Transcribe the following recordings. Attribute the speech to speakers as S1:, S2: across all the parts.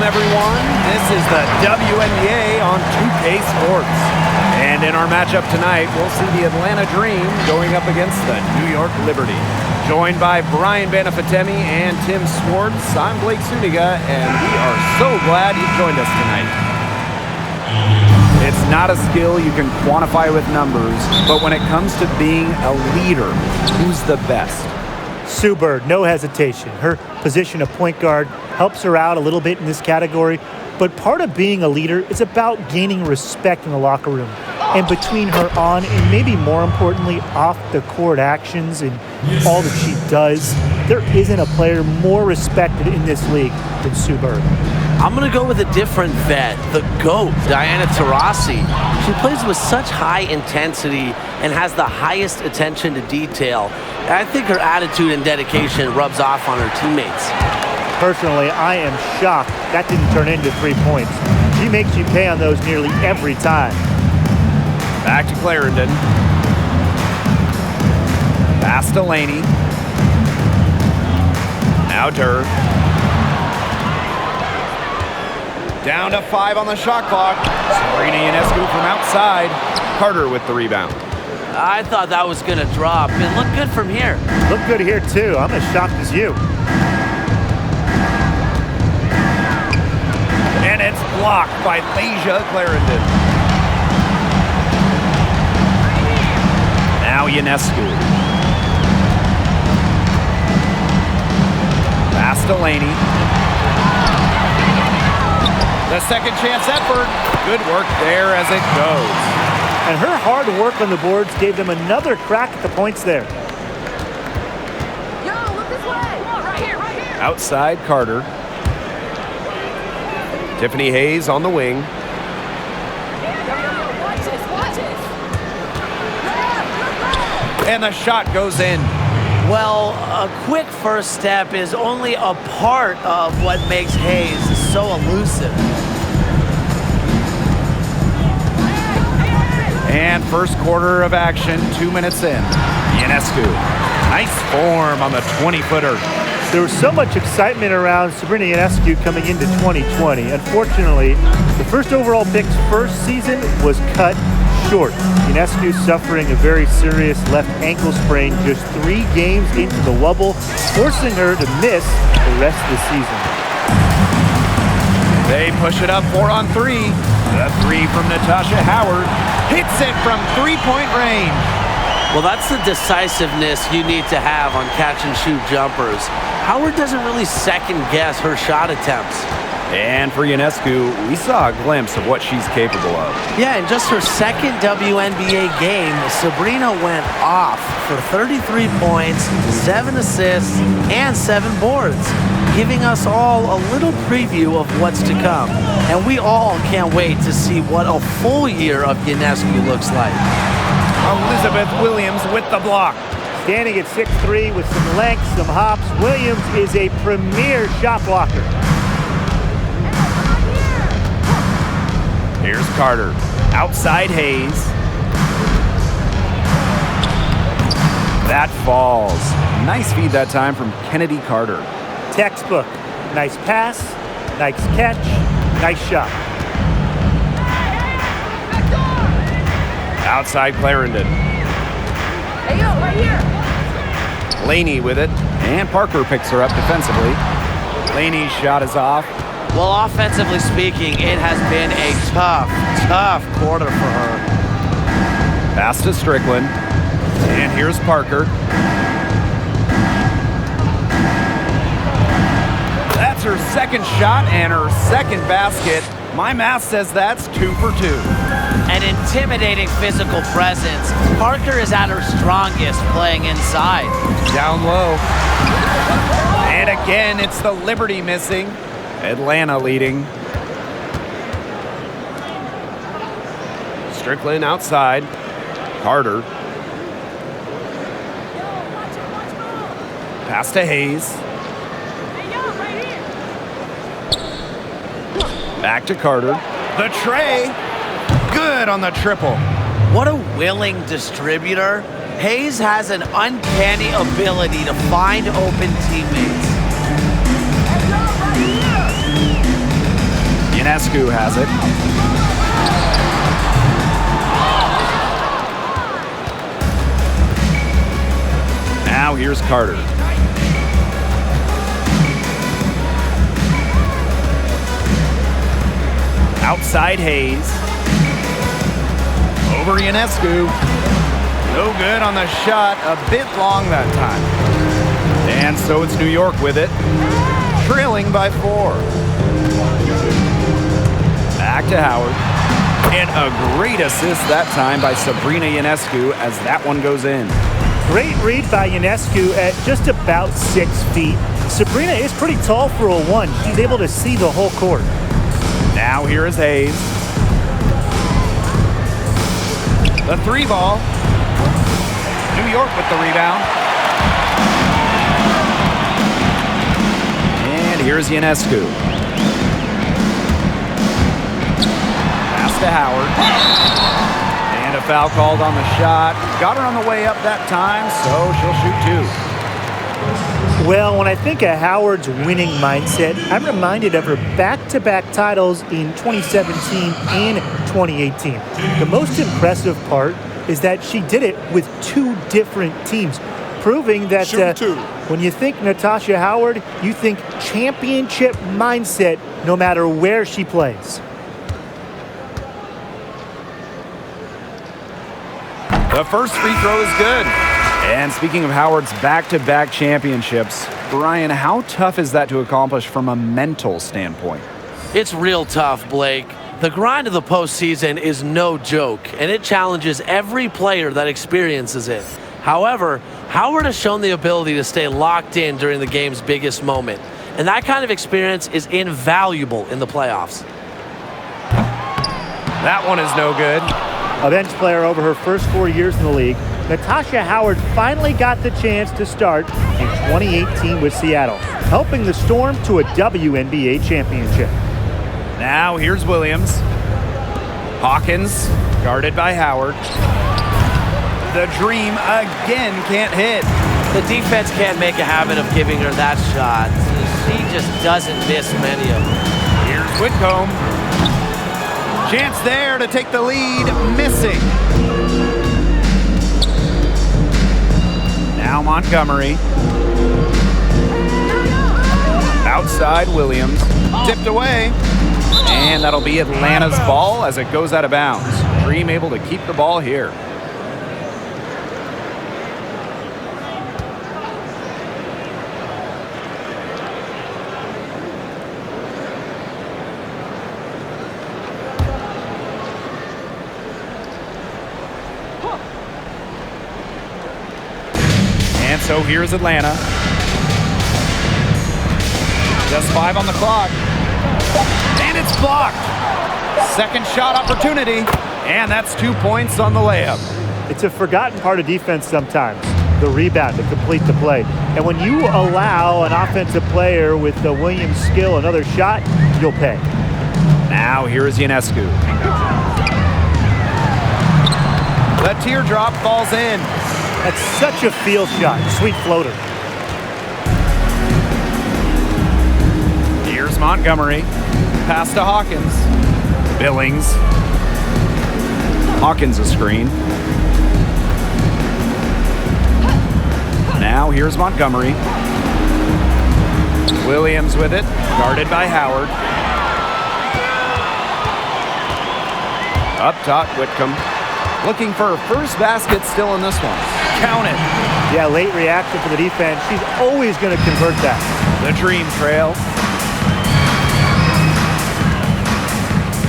S1: everyone. This is the WNBA on 2K Sports. And in our matchup tonight, we'll see the Atlanta Dream going up against the New York Liberty. Joined by Brian Banafitemi and Tim Swartz, I'm Blake Suniga, and we are so glad you've joined us tonight. It's not a skill you can quantify with numbers, but when it comes to being a leader, who's the best?
S2: Sue Bird, no hesitation. Her position of point guard helps her out a little bit in this category, but part of being a leader is about gaining respect in the locker room. And between her on and maybe more importantly, off the court actions and all that she does, there isn't a player more respected in this league than Sue Bird.
S3: I'm going to go with a different vet, the GOAT, Diana Taurasi. She plays with such high intensity and has the highest attention to detail. And I think her attitude and dedication rubs off on her teammates.
S2: Personally, I am shocked that didn't turn into 3 points. She makes you pay on those nearly every time.
S1: Back to Clarendon. Pass to Laney. Now Durr. Down to 5 on the shot clock. Sabrina Ionescu from outside. Carter with the rebound.
S3: I thought that was going to drop. It looked good from here.
S2: Looked good here, too. I'm as shocked as you.
S1: And it's blocked by Leisha Clarendon. Now Ionescu. Pass to Laney. The second chance effort. Good work there as it goes.
S2: And her hard work on the boards gave them another crack at the points there.
S4: Yo, look this way. Right here, right here.
S1: Outside Carter. Tiffany Hayes on the wing.
S4: Watch this, watch this.
S1: And the shot goes in.
S3: Well, a quick first step is only a part of what makes Hayes so elusive.
S1: And first quarter of action, 2 minutes in. Ionescu, nice form on the 20-footer.
S2: There was so much excitement around Sabrina Ionescu coming into 2020. Unfortunately, the first overall pick's first season was cut short. Ionescu suffering a very serious left ankle sprain just 3 games into the wobble, forcing her to miss the rest of the season.
S1: They push it up 4 on 3. The 3 from Natasha Howard hits it from 3-point range.
S3: Well, that's the decisiveness you need to have on catch-and-shoot jumpers. Howard doesn't really second-guess her shot attempts.
S1: And for Ionescu, we saw a glimpse of what she's capable of.
S3: Yeah, in just her second WNBA game, Sabrina went off for 33 points, 7 assists, and 7 boards, giving us all a little preview of what's to come. And we all can't wait to see what a full year of Ionescu looks like.
S1: Elizabeth Williams with the block.
S2: Standing at 6'3" with some length, some hops, Williams is a premier shot blocker.
S1: Here's Carter. Outside Hayes. That falls. Nice feed that time from Kennedy Carter.
S2: Textbook. Nice pass, nice catch, nice shot.
S1: Outside Clarendon.
S4: Hey, yo, right here.
S1: Laney with it. And Parker picks her up defensively. Laney's shot is off.
S3: Well, offensively speaking, it has been a tough quarter for her.
S1: Pass to Strickland. And here's Parker. That's her second shot and her second basket. My math says that's 2 for 2.
S3: An intimidating physical presence. Parker is at her strongest playing inside.
S1: Down low. And again, it's the Liberty missing. Atlanta leading. Strickland outside. Carter. Pass to Hayes. Back to Carter. The tray. Good on the triple.
S3: What a willing distributor. Hayes has an uncanny ability to find open teammates.
S1: Ionescu has it. Now here's Carter. Outside Hayes. Over Ionescu. No good on the shot. A bit long that time. And so it's New York with it. Trailing by 4. Back to Howard. And a great assist that time by Sabrina Ionescu as that one goes in.
S2: Great read by Ionescu at just about 6 feet. Sabrina is pretty tall for a 1. She's able to see the whole court.
S1: Now here is Hayes. The 3 ball. New York with the rebound. And here's Ionescu. Pass to Howard. And a foul called on the shot. Got her on the way up that time, so she'll shoot 2.
S2: Well, when I think of Howard's winning mindset, I'm reminded of her back-to-back titles in 2017 and 2018. The most impressive part is that she did it with 2 different teams, proving that when you think Natasha Howard, you think championship mindset no matter where she plays.
S1: The first free throw is good. And speaking of Howard's back-to-back championships, Brian, how tough is that to accomplish from a mental standpoint?
S3: It's real tough, Blake. The grind of the postseason is no joke, and it challenges every player that experiences it. However, Howard has shown the ability to stay locked in during the game's biggest moment, and that kind of experience is invaluable in the playoffs.
S1: That one is no good.
S2: A bench player over her first 4 years in the league, Natasha Howard finally got the chance to start in 2018 with Seattle, helping the Storm to a WNBA championship.
S1: Now here's Williams. Hawkins, guarded by Howard. The Dream again can't hit.
S3: The defense can't make a habit of giving her that shot. She just doesn't miss many of them.
S1: Here's Whitcomb. Chance there to take the lead, missing. Now Montgomery. Outside Williams. Tipped away. And that'll be Atlanta's ball as it goes out of bounds. Dream able to keep the ball here. And so here's Atlanta. Just 5 on the clock. And it's blocked. Second shot opportunity. And that's 2 points on the layup.
S2: It's a forgotten part of defense sometimes, the rebound to complete the play. And when you allow an offensive player with the Williams skill another shot, you'll pay.
S1: Now here is Ionescu. The teardrop falls in.
S2: That's such a field shot. Sweet floater.
S1: Here's Montgomery. Pass to Hawkins. Billings. Hawkins a screen. Now here's Montgomery. Williams with it. Guarded by Howard. Up top, Whitcomb. Looking for her first basket still in this one. Count it.
S2: Yeah, late reaction for the defense. She's always going to convert that.
S1: The Dream trail.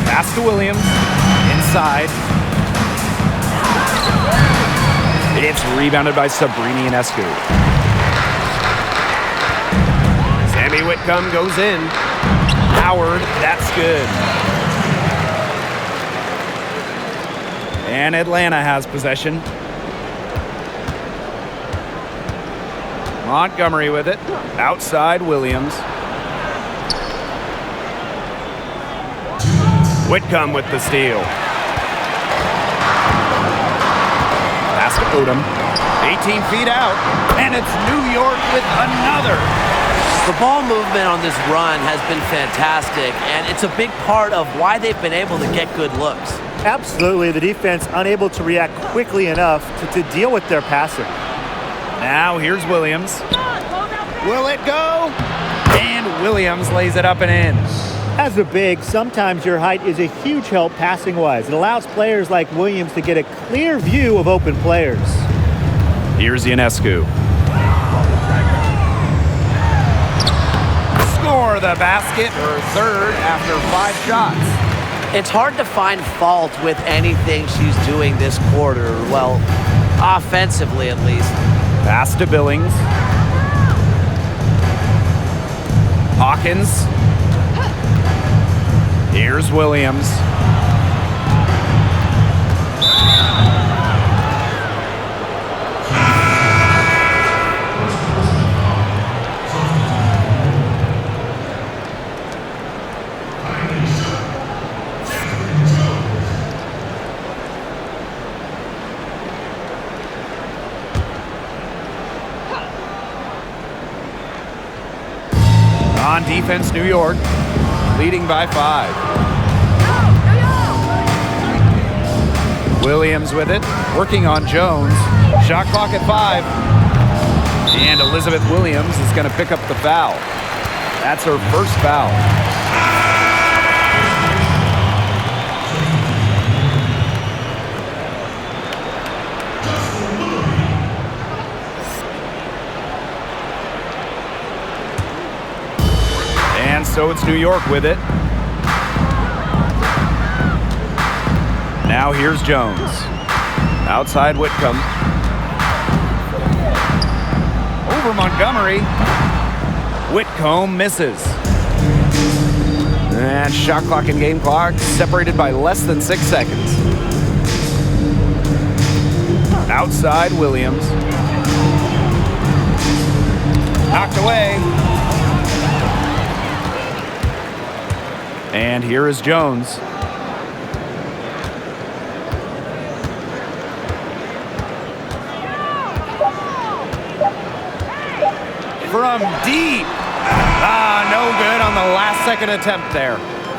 S1: Pass to Williams. Inside. It's rebounded by Sabrina Ionescu. Sammy Whitcomb goes in. Howard, that's good. And Atlanta has possession. Montgomery with it. Outside Williams. Whitcomb with the steal. Pass to Odom. 18 feet out. And it's New York with another.
S3: The ball movement on this run has been fantastic, and it's a big part of why they've been able to get good looks.
S2: Absolutely, the defense unable to react quickly enough to deal with their passing.
S1: Now here's Williams. Will it go? And Williams lays it up and in.
S2: As a big, sometimes your height is a huge help passing-wise. It allows players like Williams to get a clear view of open players.
S1: Here's Ionescu. Score the basket, her third after 5 shots.
S3: It's hard to find fault with anything she's doing this quarter. Well, offensively at least.
S1: Pass to Billings. Hawkins. Here's Williams. On defense, New York, leading by 5. Williams with it, working on Jones. Shot clock at 5. And Elizabeth Williams is going to pick up the foul. That's her first foul. And so it's New York with it. Now here's Jones. Outside Whitcomb. Over Montgomery. Whitcomb misses. And shot clock and game clock separated by less than 6 seconds. Outside Williams. Knocked away. And here is Jones. From deep. No good on the last second attempt there.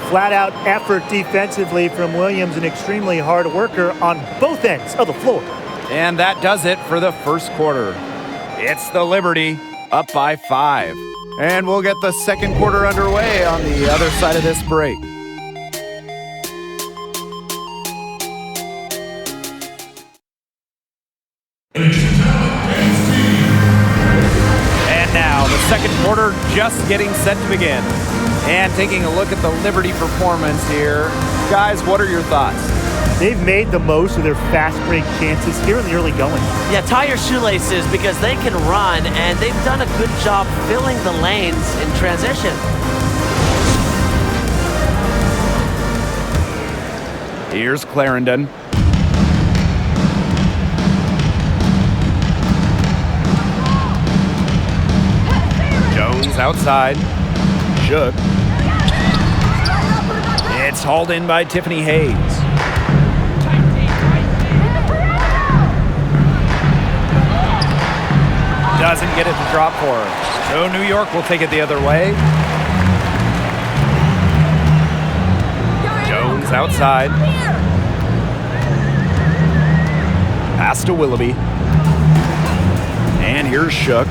S2: Flat out effort defensively from Williams, an extremely hard worker on both ends of the floor.
S1: And that does it for the first quarter. It's the Liberty up by 5. And we'll get the second quarter underway on the other side of this break. And now the second quarter just getting set to begin. And taking a look at the Liberty performance here. Guys, what are your thoughts?
S2: They've made the most of their fast break chances here in the early going.
S3: Yeah, tie your shoelaces because they can run, and they've done a good job filling the lanes in transition.
S1: Here's Clarendon. Jones outside. Shook. It's hauled in by Tiffany Hayes. Doesn't get it to drop for her. So New York will take it the other way. Jones outside. Pass to Willoughby. And here's Shook.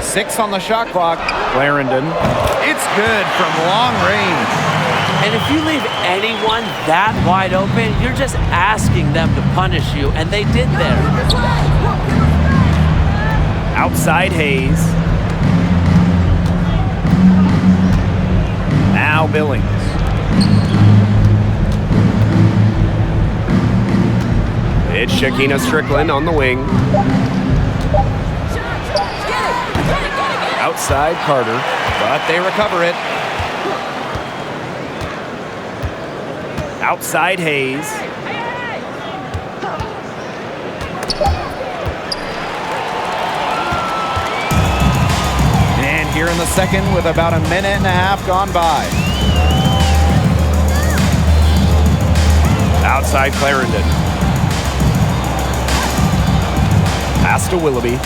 S1: 6 on the shot clock. Clarendon. It's good from long range.
S3: And if you leave anyone that wide open, you're just asking them to punish you, and they did there.
S1: Outside Hayes. Now Billings. It's Shakina Strickland on the wing. Outside Carter, but they recover it. Outside Hayes. And here in the second with about a minute and a half gone by. Outside Clarendon. Pass to Willoughby.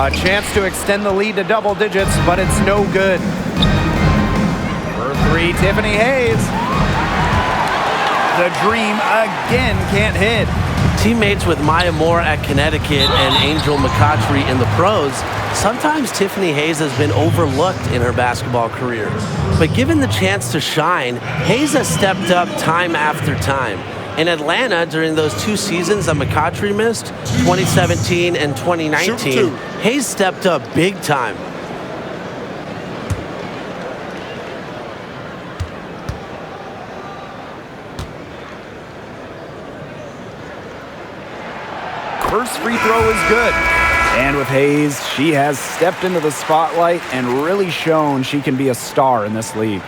S1: A chance to extend the lead to double digits, but it's no good. For three, Tiffany Hayes. The dream again can't hit.
S3: Teammates with Maya Moore at Connecticut and Angel McCautry in the pros, sometimes Tiffany Hayes has been overlooked in her basketball career. But given the chance to shine, Hayes has stepped up time after time. In Atlanta, during those 2 seasons that McCautry missed, 2017 and 2019, Hayes stepped up big time.
S1: First free throw is good. And with Hayes, she has stepped into the spotlight and really shown she can be a star in this league.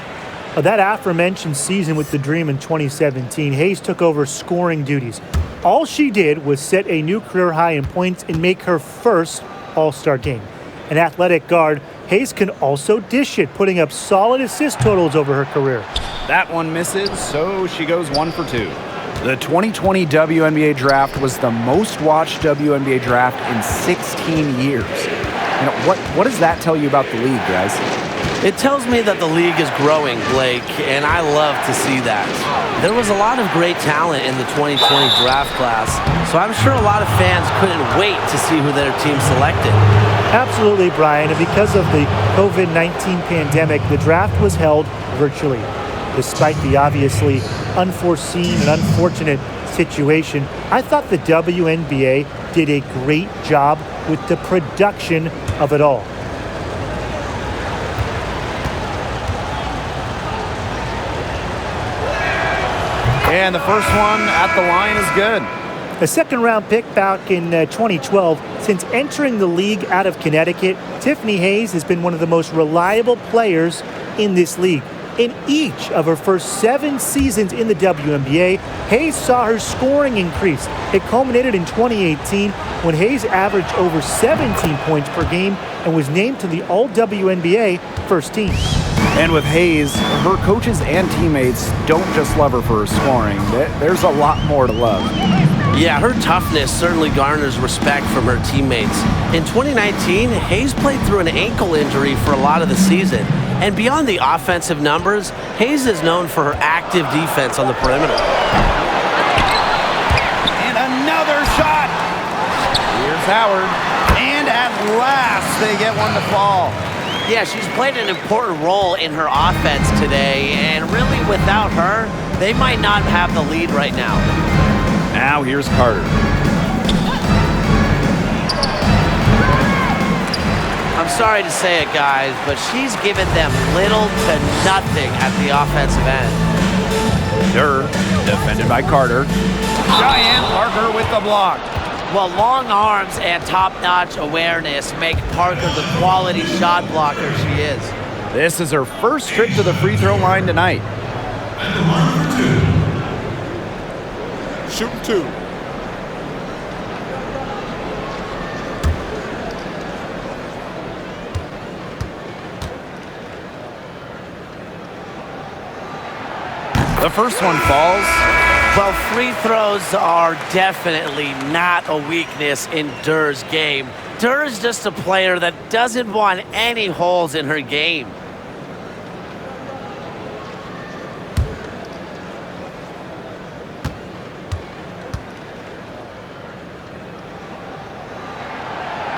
S2: That aforementioned season with the Dream in 2017, Hayes took over scoring duties. All she did was set a new career high in points and make her first All-Star game. An athletic guard, Hayes can also dish it, putting up solid assist totals over her career.
S1: That one misses, so she goes 1 for 2. The 2020 WNBA draft was the most watched WNBA draft in 16 years. You know, what does that tell you about the league, guys?
S3: It tells me that the league is growing, Blake, and I love to see that. There was a lot of great talent in the 2020 draft class, so I'm sure a lot of fans couldn't wait to see who their team selected.
S2: Absolutely, Brian, and because of the COVID-19 pandemic, the draft was held virtually. Despite the obviously unforeseen and unfortunate situation, I thought the WNBA did a great job with the production of it all.
S1: And the first one at the line is good.
S2: A second-round pick back in 2012. Since entering the league out of Connecticut, Tiffany Hayes has been one of the most reliable players in this league. In each of her first 7 seasons in the WNBA, Hayes saw her scoring increase. It culminated in 2018 when Hayes averaged over 17 points per game and was named to the All-WNBA first team.
S1: And with Hayes, her coaches and teammates don't just love her for her scoring. There's a lot more to love.
S3: Yeah, her toughness certainly garners respect from her teammates. In 2019, Hayes played through an ankle injury for a lot of the season. And beyond the offensive numbers, Hayes is known for her active defense on the perimeter.
S1: And another shot. Here's Howard. And at last, they get one to fall.
S3: Yeah, she's played an important role in her offense today, and really without her, they might not have the lead right now.
S1: Now here's Carter.
S3: I'm sorry to say it, guys, but she's given them little to nothing at the offensive end.
S1: Durr, defended by Carter. Cheyenne Parker with the block.
S3: Well, long arms and top-notch awareness make Parker the quality shot blocker she is.
S1: This is her first trip to the free throw line tonight.
S5: Shooting 2.
S1: The first one falls.
S3: Well, free throws are definitely not a weakness in Durr's game. Durr is just a player that doesn't want any holes in her game.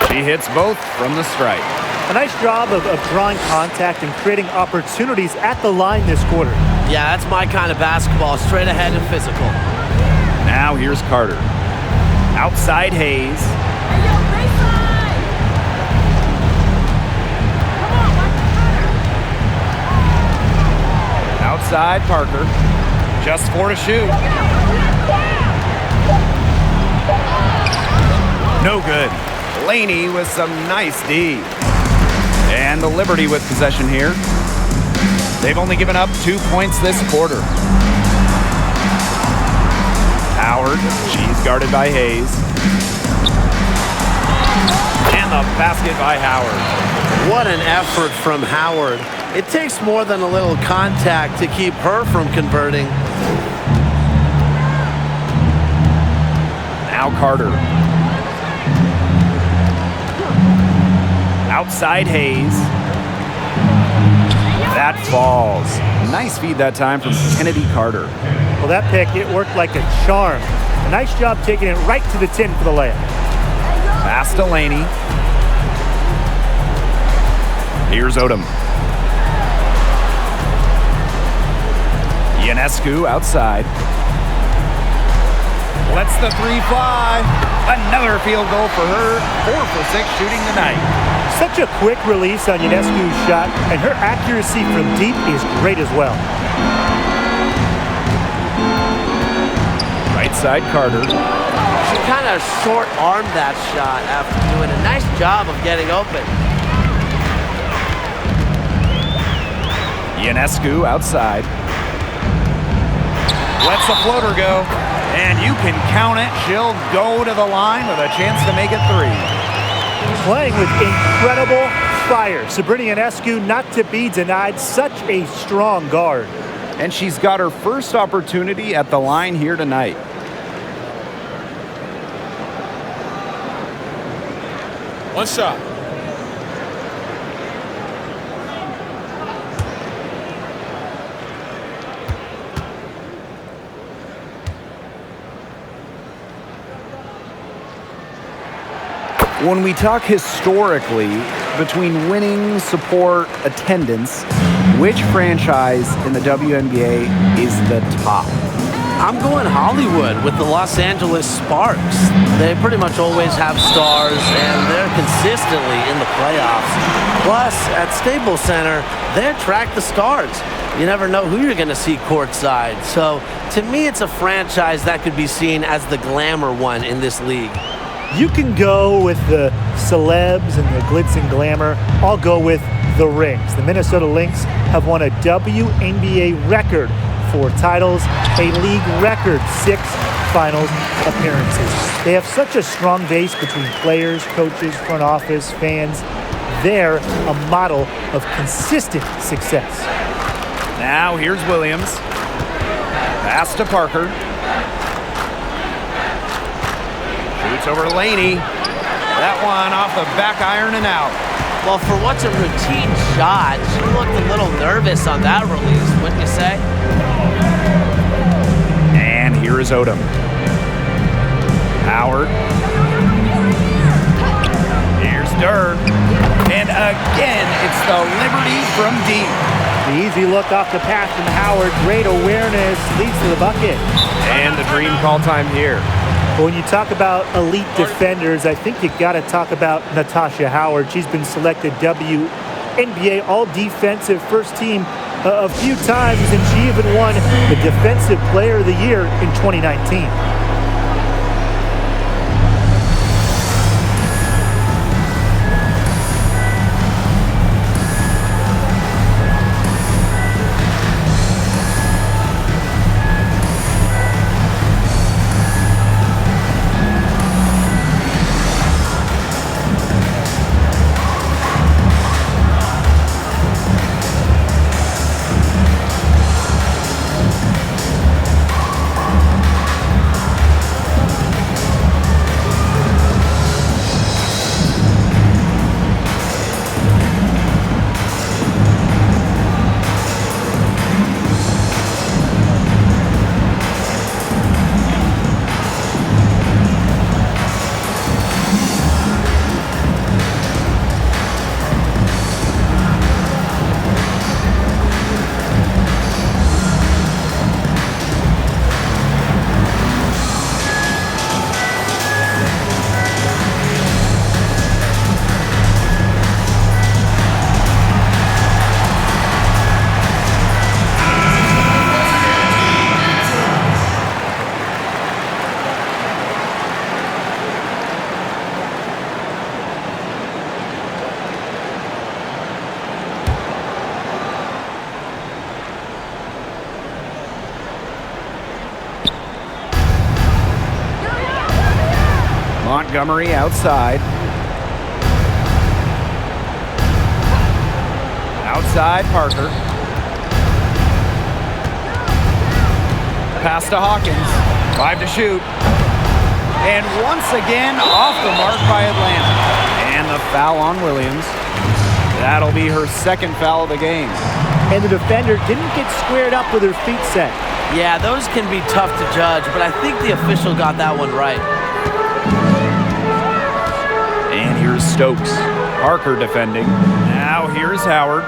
S1: She hits both from the stripe.
S2: A nice job of drawing contact and creating opportunities at the line this quarter.
S3: Yeah, that's my kind of basketball, straight ahead and physical.
S1: Now here's Carter. Outside Hayes.
S4: Hey, yo, baseline! Come on,
S1: Outside Parker. Just 4 to shoot. No good. Laney with some nice D. And the Liberty with possession here. They've only given up 2 points this quarter. Howard, she's guarded by Hayes. And the basket by Howard.
S3: What an effort from Howard. It takes more than a little contact to keep her from converting.
S1: Now Carter. Outside Hayes. That falls. Nice feed that time from Kennedy Carter.
S2: Well, that pick, it worked like a charm. A nice job taking it right to the tin for the layup.
S1: Pass to Laney. Here's Odom. Ionescu outside. Lets the three fly. Another field goal for her. 4 for 6 shooting tonight.
S2: Such a quick release on Ionescu's shot, and her accuracy from deep is great as well.
S1: Right side Carter.
S3: She kind of short-armed that shot after doing a nice job of getting open.
S1: Ionescu outside. Lets the floater go. And you can count it. She'll go to the line with a chance to make it 3.
S2: Playing with incredible fire. Sabrina Ionescu not to be denied. Such a strong guard.
S1: And she's got her first opportunity at the line here tonight.
S5: One shot.
S1: When we talk historically between winning, support, attendance, which franchise in the WNBA is the top?
S3: I'm going Hollywood with the Los Angeles Sparks. They pretty much always have stars, and they're consistently in the playoffs. Plus, at Staples Center, they attract the stars. You never know who you're going to see courtside. So, to me, it's a franchise that could be seen as the glamour one in this league.
S2: You can go with the celebs and the glitz and glamour. I'll go with the rings. The Minnesota Lynx have won a WNBA record 4 titles, a league record 6 finals appearances. They have such a strong base between players, coaches, front office, fans. They're a model of consistent success.
S1: Now here's Williams. Pass to Parker. Shoots over Laney. That one off the back iron and out.
S3: Well, for what's a routine shot, she looked a little nervous on that release, wouldn't you say?
S1: And here is Odom. Howard. Here's Durr. And again, it's the Liberty from deep.
S2: The easy look off the pass from Howard. Great awareness, leads to the bucket.
S1: And the dream call time here.
S2: When you talk about elite defenders, I think you got to talk about Natasha Howard. She's been selected WNBA All-Defensive First Team a few times, and she even won the Defensive Player of the Year in 2019.
S1: Montgomery outside. Outside Parker. Pass to Hawkins. 5 to shoot. And once again off the mark by Atlanta. And the a foul on Williams. That'll be her second foul of the game.
S2: And the defender didn't get squared up with her feet set.
S3: Yeah, those can be tough to judge, but I think the official got that one right.
S1: And here's Stokes. Parker defending. Now here's Howard.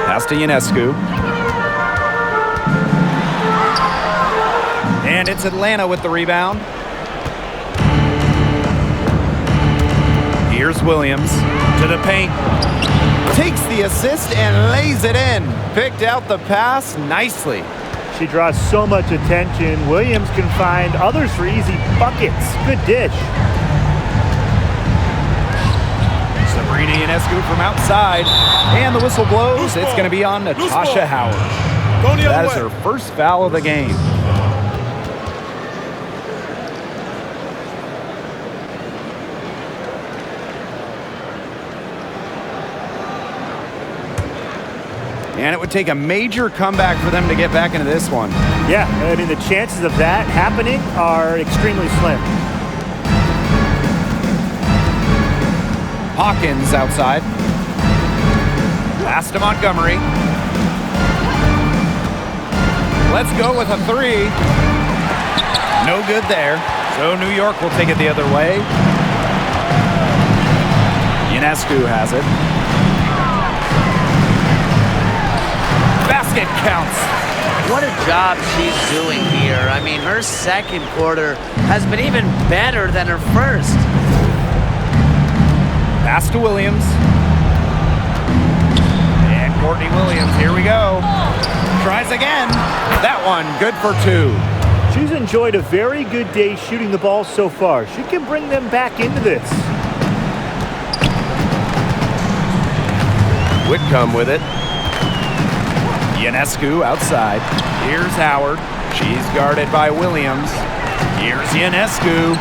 S1: Pass to Ionescu. And it's Atlanta with the rebound. Here's Williams to the paint. Takes the assist and lays it in. Picked out the pass nicely.
S2: She draws so much attention. Williams can find others for easy buckets. Good dish.
S1: Sabrina Ionescu from outside. And the whistle blows. It's going to be on Natasha Howard. That is her first foul of the game. And it would take a major comeback for them to get back into this one.
S2: Yeah, I mean, the chances of that happening are extremely slim.
S1: Hawkins outside. Pass to Montgomery. Let's go with a three. No good there. So New York will take it the other way. Ionescu has it. Basket counts.
S3: What a job she's doing here. I mean, her second quarter has been even better than her first.
S1: Pass to Williams. And Courtney Williams, here we go. Tries again. That one, good for two.
S2: She's enjoyed a very good day shooting the ball so far. She can bring them back into this.
S1: Whitcomb with it. Ionescu outside. Here's Howard. She's guarded by Williams. Here's Ionescu.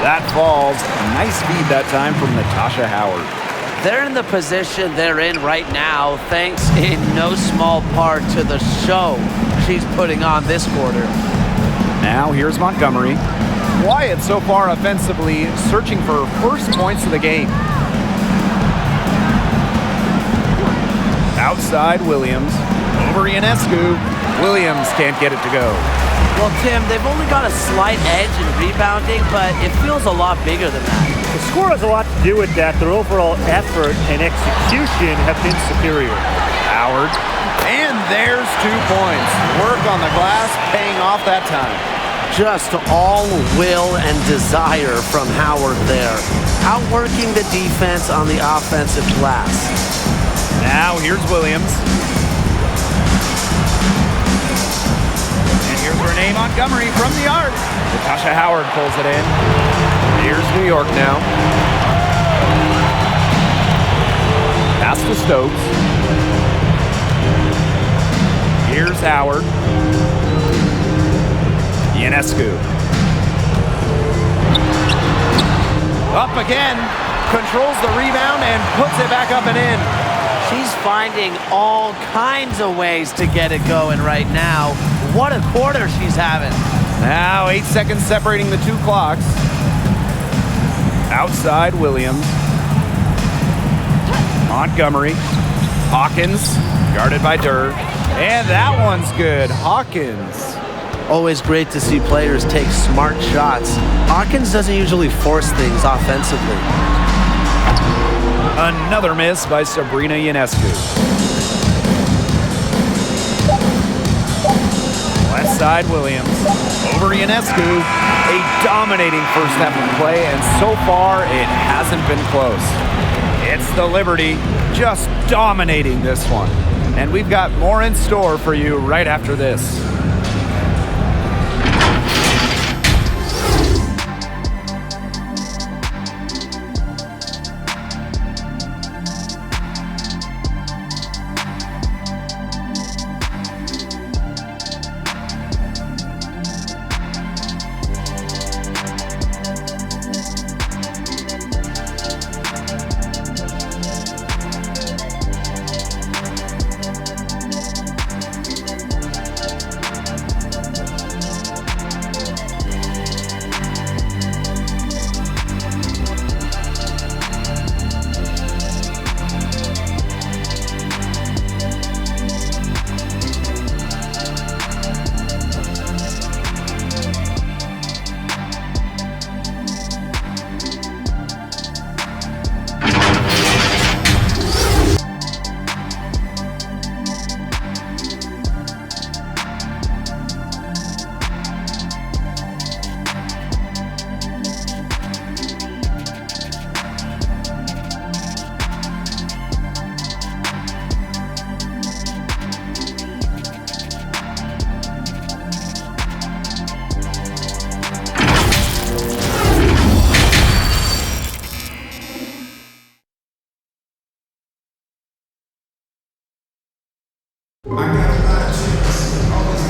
S1: That falls. Nice feed that time from Natasha Howard.
S3: They're in the position they're in right now, thanks in no small part to the show she's putting on this quarter.
S1: Now here's Montgomery. Quiet so far offensively, searching for first points of the game. Outside Williams. Over Ionescu. Williams can't get it to go.
S3: Well, Tim, they've only got a slight edge in rebounding, but it feels a lot bigger than that.
S2: The score has a lot to do with that. Their overall effort and execution have been superior.
S1: Howard. And there's 2 points. Work on the glass, paying off that time.
S3: Just all will and desire from Howard there. Outworking the defense on the offensive glass.
S1: Now here's Williams. And here's Renee Montgomery from the arc. Natasha Howard pulls it in. Here's New York now. Pass to Stokes. Here's Howard. Ionescu. Up again. Controls the rebound and puts it back up and in.
S3: She's finding all kinds of ways to get it going right now. What a quarter she's having.
S1: Now 8 seconds separating the two clocks. Outside Williams. Montgomery. Hawkins. Guarded by Durr. And that one's good. Hawkins.
S3: Always great to see players take smart shots. Hawkins doesn't usually force things offensively.
S1: Another miss by Sabrina Ionescu. Left side Williams. Over Ionescu. A dominating first half of play, and so far it hasn't been close. It's the Liberty just dominating this one. And we've got more in store for you right after this.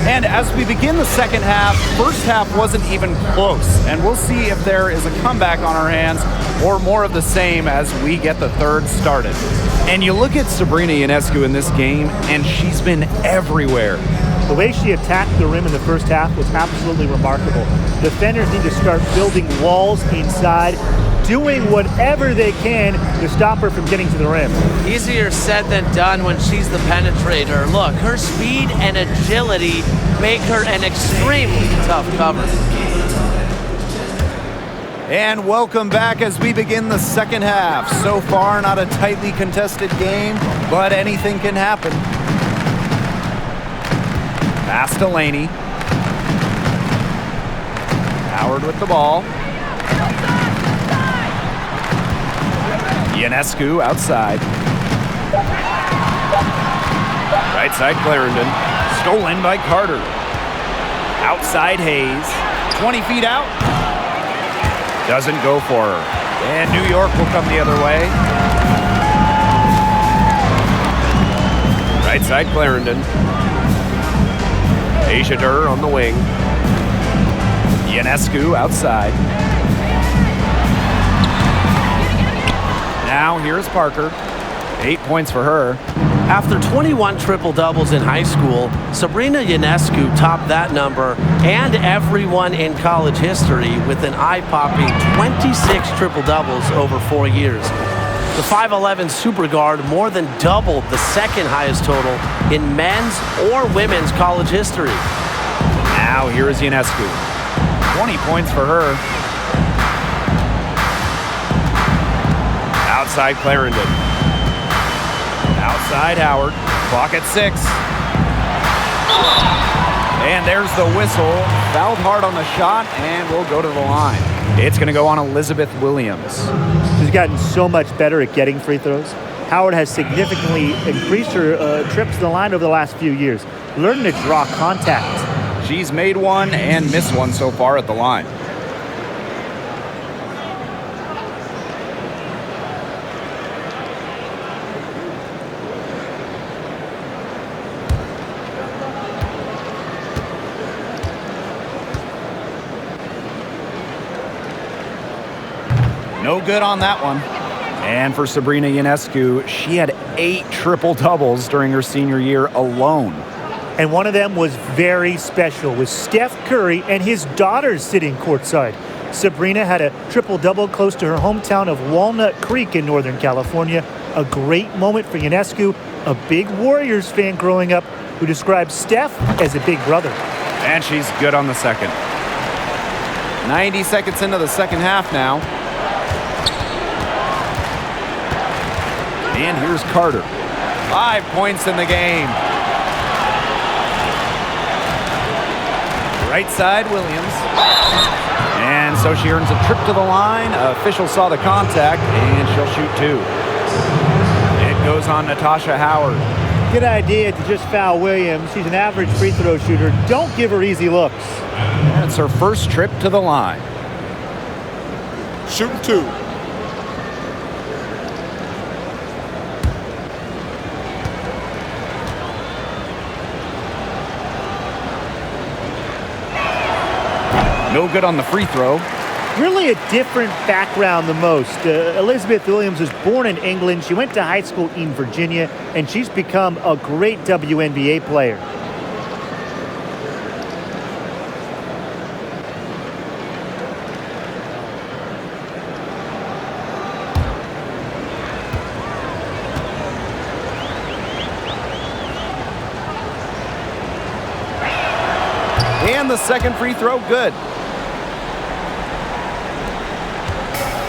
S1: And as we begin the second half, first half wasn't even close. And we'll see if there is a comeback on our hands or more of the same as we get the third started. And you look at Sabrina Ionescu in this game, and she's been everywhere.
S2: The way she attacked the rim in the first half was absolutely remarkable. Defenders need to start building walls inside, doing whatever they can to stop her from getting to the rim.
S3: Easier said than done when she's the penetrator. Look, her speed and agility make her an extremely tough cover.
S1: And welcome back as we begin the second half. So far, not a tightly contested game, but anything can happen. Pass to Laney. Howard with the ball. Ionescu outside. Right side Clarendon. Stolen by Carter. Outside Hayes. 20 feet out. Doesn't go for her. And New York will come the other way. Right side Clarendon. Asia Durr on the wing. Ionescu outside. Now here's Parker. 8 points for her.
S3: After 21 triple-doubles in high school, Sabrina Ionescu topped that number and everyone in college history with an eye-popping 26 triple-doubles over 4 years. The 5'11 super guard more than doubled the second highest total in men's or women's college history.
S1: Now here is Ionescu. 20 points for her. Outside Clarendon. Outside Howard. Clock at 6. And there's the whistle. Fouled hard on the shot, and we'll go to the line. It's going to go on Elizabeth Williams.
S2: She's gotten so much better at getting free throws. Howard has significantly increased her trips to the line over the last few years, learning to draw contact.
S1: She's made one and missed one so far at the line. No good on that one. And for Sabrina Ionescu, she had 8 triple-doubles during her senior year alone.
S2: And one of them was very special, with Steph Curry and his daughters sitting courtside. Sabrina had a triple-double close to her hometown of Walnut Creek in Northern California. A great moment for Ionescu, a big Warriors fan growing up who describes Steph as a big brother.
S1: And she's good on the second. 90 seconds into the second half now. And here's Carter. 5 points in the game. Right side, Williams. And so she earns a trip to the line. Official saw the contact, and she'll shoot 2. It goes on Natasha Howard.
S2: Good idea to just foul Williams. She's an average free throw shooter. Don't give her easy looks.
S1: That's her first trip to the line.
S5: Shooting 2.
S1: No good on the free throw.
S2: Really a different background than most. Elizabeth Williams was born in England. She went to high school in Virginia, and she's become a great WNBA player.
S1: And the second free throw, good.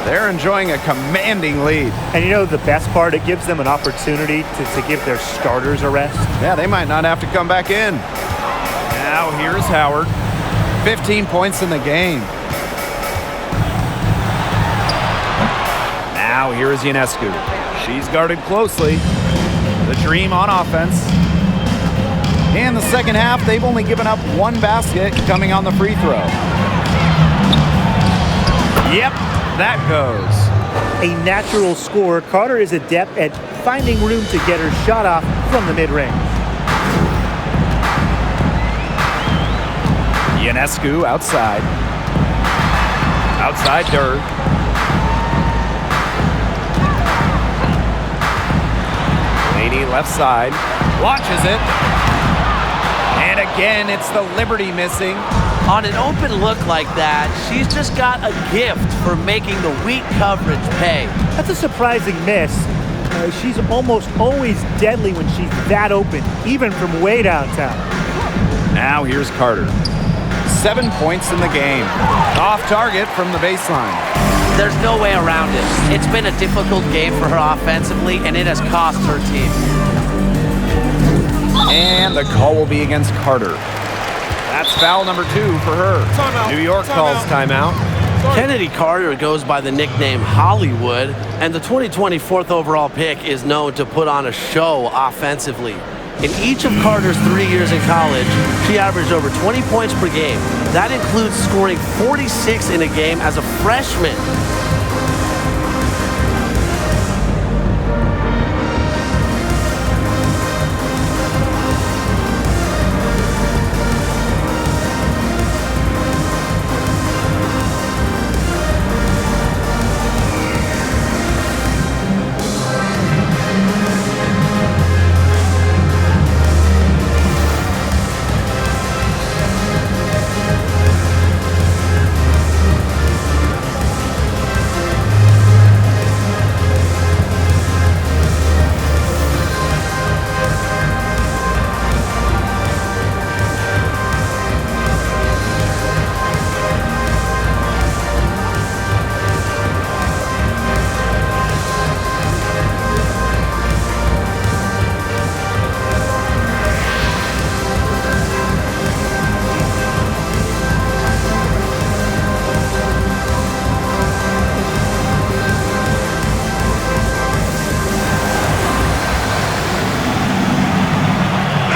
S1: They're enjoying a commanding lead.
S2: And you know the best part? It gives them an opportunity to give their starters a rest.
S1: Yeah, they might not have to come back in. Now here's Howard. 15 points in the game. Now here's Ionescu. She's guarded closely. The Dream on offense. In the second half, they've only given up 1 basket coming on the free throw. Yep, that goes.
S2: A natural scorer, Carter is adept at finding room to get her shot off from the mid-range.
S1: Ionescu outside. Outside Dirk. Laney left side. Watches it. And again, it's the Liberty missing.
S3: On an open look like that, she's just got a gift for making the weak coverage pay.
S2: That's a surprising miss. She's almost always deadly when she's that open, even from way downtown.
S1: Now here's Carter. 7 points in the game. Off target from the baseline.
S3: There's no way around it. It's been a difficult game for her offensively, and it has cost her team.
S1: And the call will be against Carter. That's foul number 2 for her.
S5: Timeout.
S1: New York calls timeout.
S3: Kennedy Carter goes by the nickname Hollywood, and the 2020 4th overall pick is known to put on a show offensively. In each of Carter's 3 years in college, she averaged over 20 points per game. That includes scoring 46 in a game as a freshman.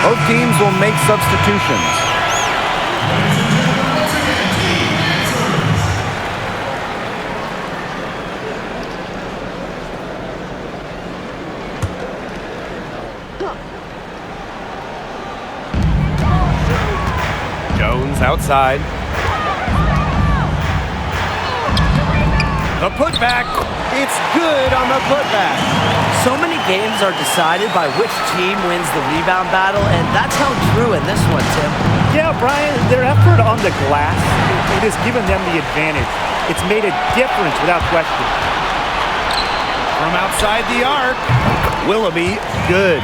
S1: Both teams will make substitutions. Jones outside. The putback. It's good on the putback.
S3: So many games are decided by which team wins the rebound battle, and that's held true in this one, Tim.
S2: Yeah, Brian, their effort on the glass, it has given them the advantage. It's made a difference without question.
S1: From outside the arc, Willoughby, good.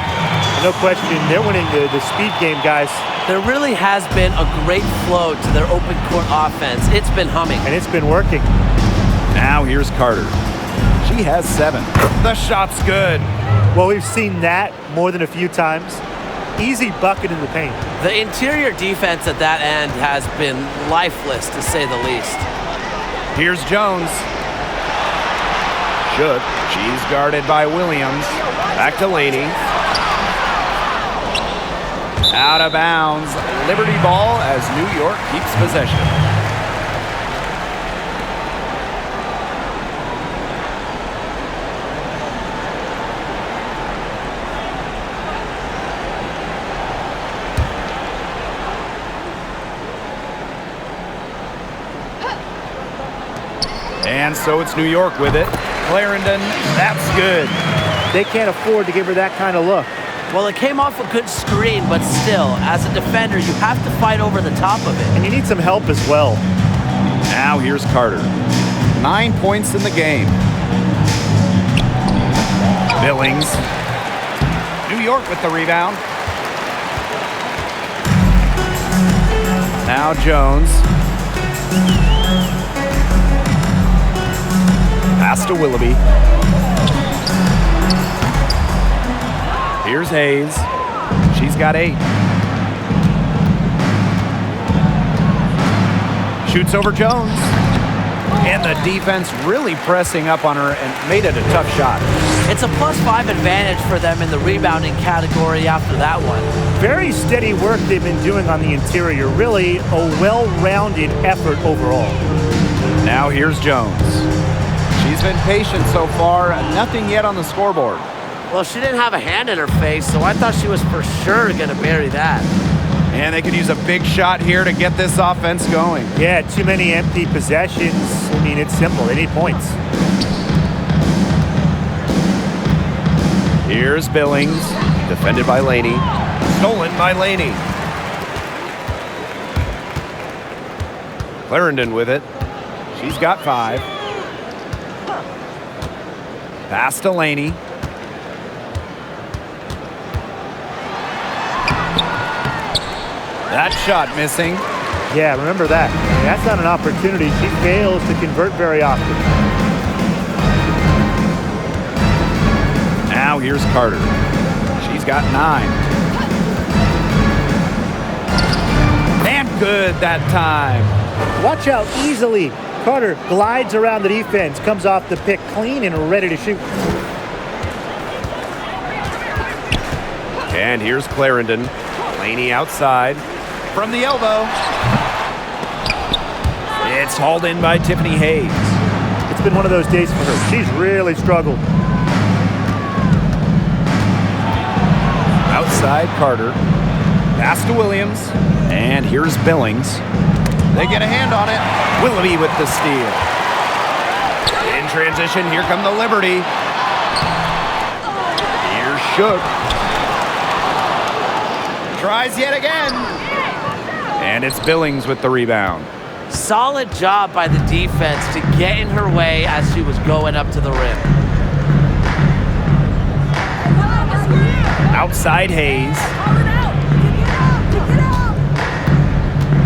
S2: No question, they're winning the speed game, guys.
S3: There really has been a great flow to their open court offense. It's been humming.
S2: And it's been working.
S1: Now here's Carter. She has 7. The shot's good.
S2: Well, we've seen that more than a few times. Easy bucket in the paint.
S3: The interior defense at that end has been lifeless, to say the least.
S1: Here's Jones. Shook. She's guarded by Williams. Back to Laney. Out of bounds. Liberty ball as New York keeps possession. And so it's New York with it. Clarendon, that's good.
S2: They can't afford to give her that kind of look.
S3: Well, it came off a good screen, but still, as a defender, you have to fight over the top of it.
S2: And you need some help as well.
S1: Now here's Carter. 9 points in the game. Billings. New York with the rebound. Now Jones. Pass to Willoughby. Here's Hayes. She's got 8. Shoots over Jones. And the defense really pressing up on her and made it a tough shot.
S3: It's a +5 advantage for them in the rebounding category after that one.
S2: Very steady work they've been doing on the interior. Really a well-rounded effort overall.
S1: Now here's Jones. She's been patient so far. Nothing yet on the scoreboard.
S3: Well, she didn't have a hand in her face, so I thought she was for sure going to bury that.
S1: And they could use a big shot here to get this offense going.
S2: Yeah, too many empty possessions. I mean, it's simple. They need points.
S1: Here's Billings, defended by Laney. Stolen by Laney. Clarendon with it. She's got 5. Pass to Laney. That shot missing.
S2: Yeah, remember that. I mean, that's not an opportunity. She fails to convert very often.
S1: Now here's Carter. She's got 9. And good that time.
S2: Watch out easily. Carter glides around the defense, comes off the pick clean and ready to shoot.
S1: And here's Clarendon. Laney outside. From the elbow. It's hauled in by Tiffany Hayes.
S2: It's been one of those days for her. She's really struggled.
S1: Outside Carter. Pass to Williams. And here's Billings. They get a hand on it. Willoughby with the steal. In transition, here come the Liberty. Here's Shook. Tries yet again. And it's Billings with the rebound.
S3: Solid job by the defense to get in her way as she was going up to the rim.
S1: Outside Hayes.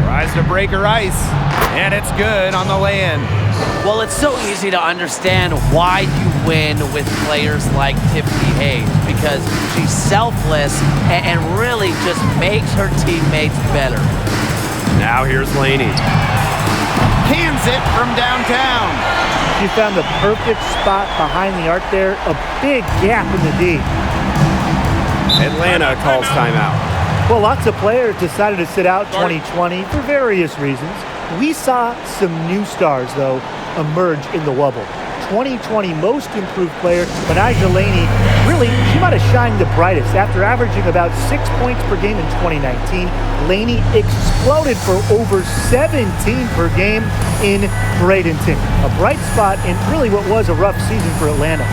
S1: Tries to break her ice. And it's good on the lay-in.
S3: Well, it's so easy to understand why you win with players like Tiffany Hayes, because she's selfless and really just makes her teammates better.
S1: Now here's Laney. Cans it from downtown.
S2: She found the perfect spot behind the arc there. A big gap in the D.
S1: Atlanta calls timeout.
S2: Well, lots of players decided to sit out 2020 for various reasons. We saw some new stars, though, emerge in the Wubble. 2020 most improved player, Benijah Laney, really, she might have shined the brightest. After averaging about 6 points per game in 2019, Laney exploded for over 17 per game in Bradenton. A bright spot in really what was a rough season for Atlanta.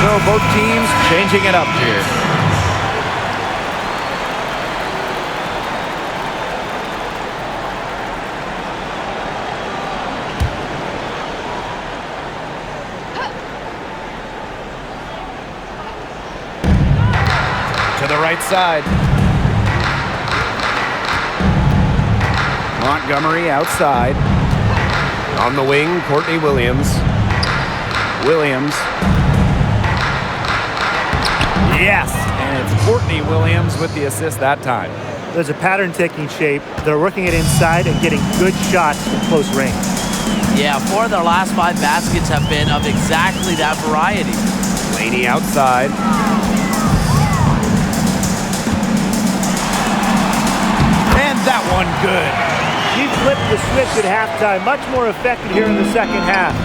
S1: So both teams changing it up here. To the right side. Montgomery outside. On the wing, Courtney Williams. Williams. Yes, and it's Courtney Williams with the assist that time.
S2: There's a pattern taking shape. They're working it inside and getting good shots from close range.
S3: Yeah, 4 of their last 5 baskets have been of exactly that variety.
S1: Laney outside. And that one good.
S2: She flipped the switch at halftime. Much more effective here in the second half.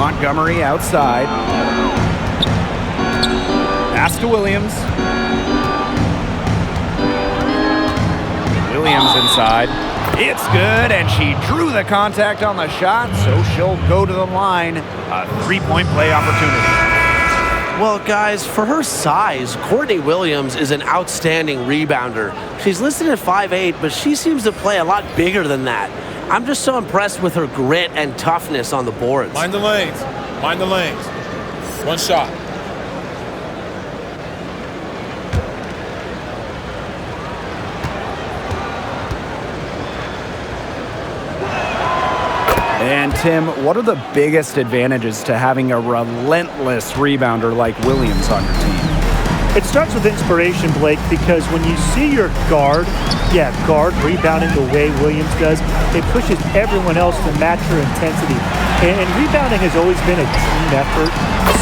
S1: Montgomery outside. Pass to Williams. Williams inside. It's good, and she drew the contact on the shot, so she'll go to the line. A 3-point play opportunity.
S3: Well, guys, for her size, Courtney Williams is an outstanding rebounder. She's listed at 5'8", but she seems to play a lot bigger than that. I'm just so impressed with her grit and toughness on the boards.
S5: Mind the lanes. Mind the lanes. One shot.
S1: And Tim, what are the biggest advantages to having a relentless rebounder like Williams on your team?
S2: It starts with inspiration, Blake, because when you see your guard rebounding the way Williams does, it pushes everyone else to match her intensity. And rebounding has always been a team effort,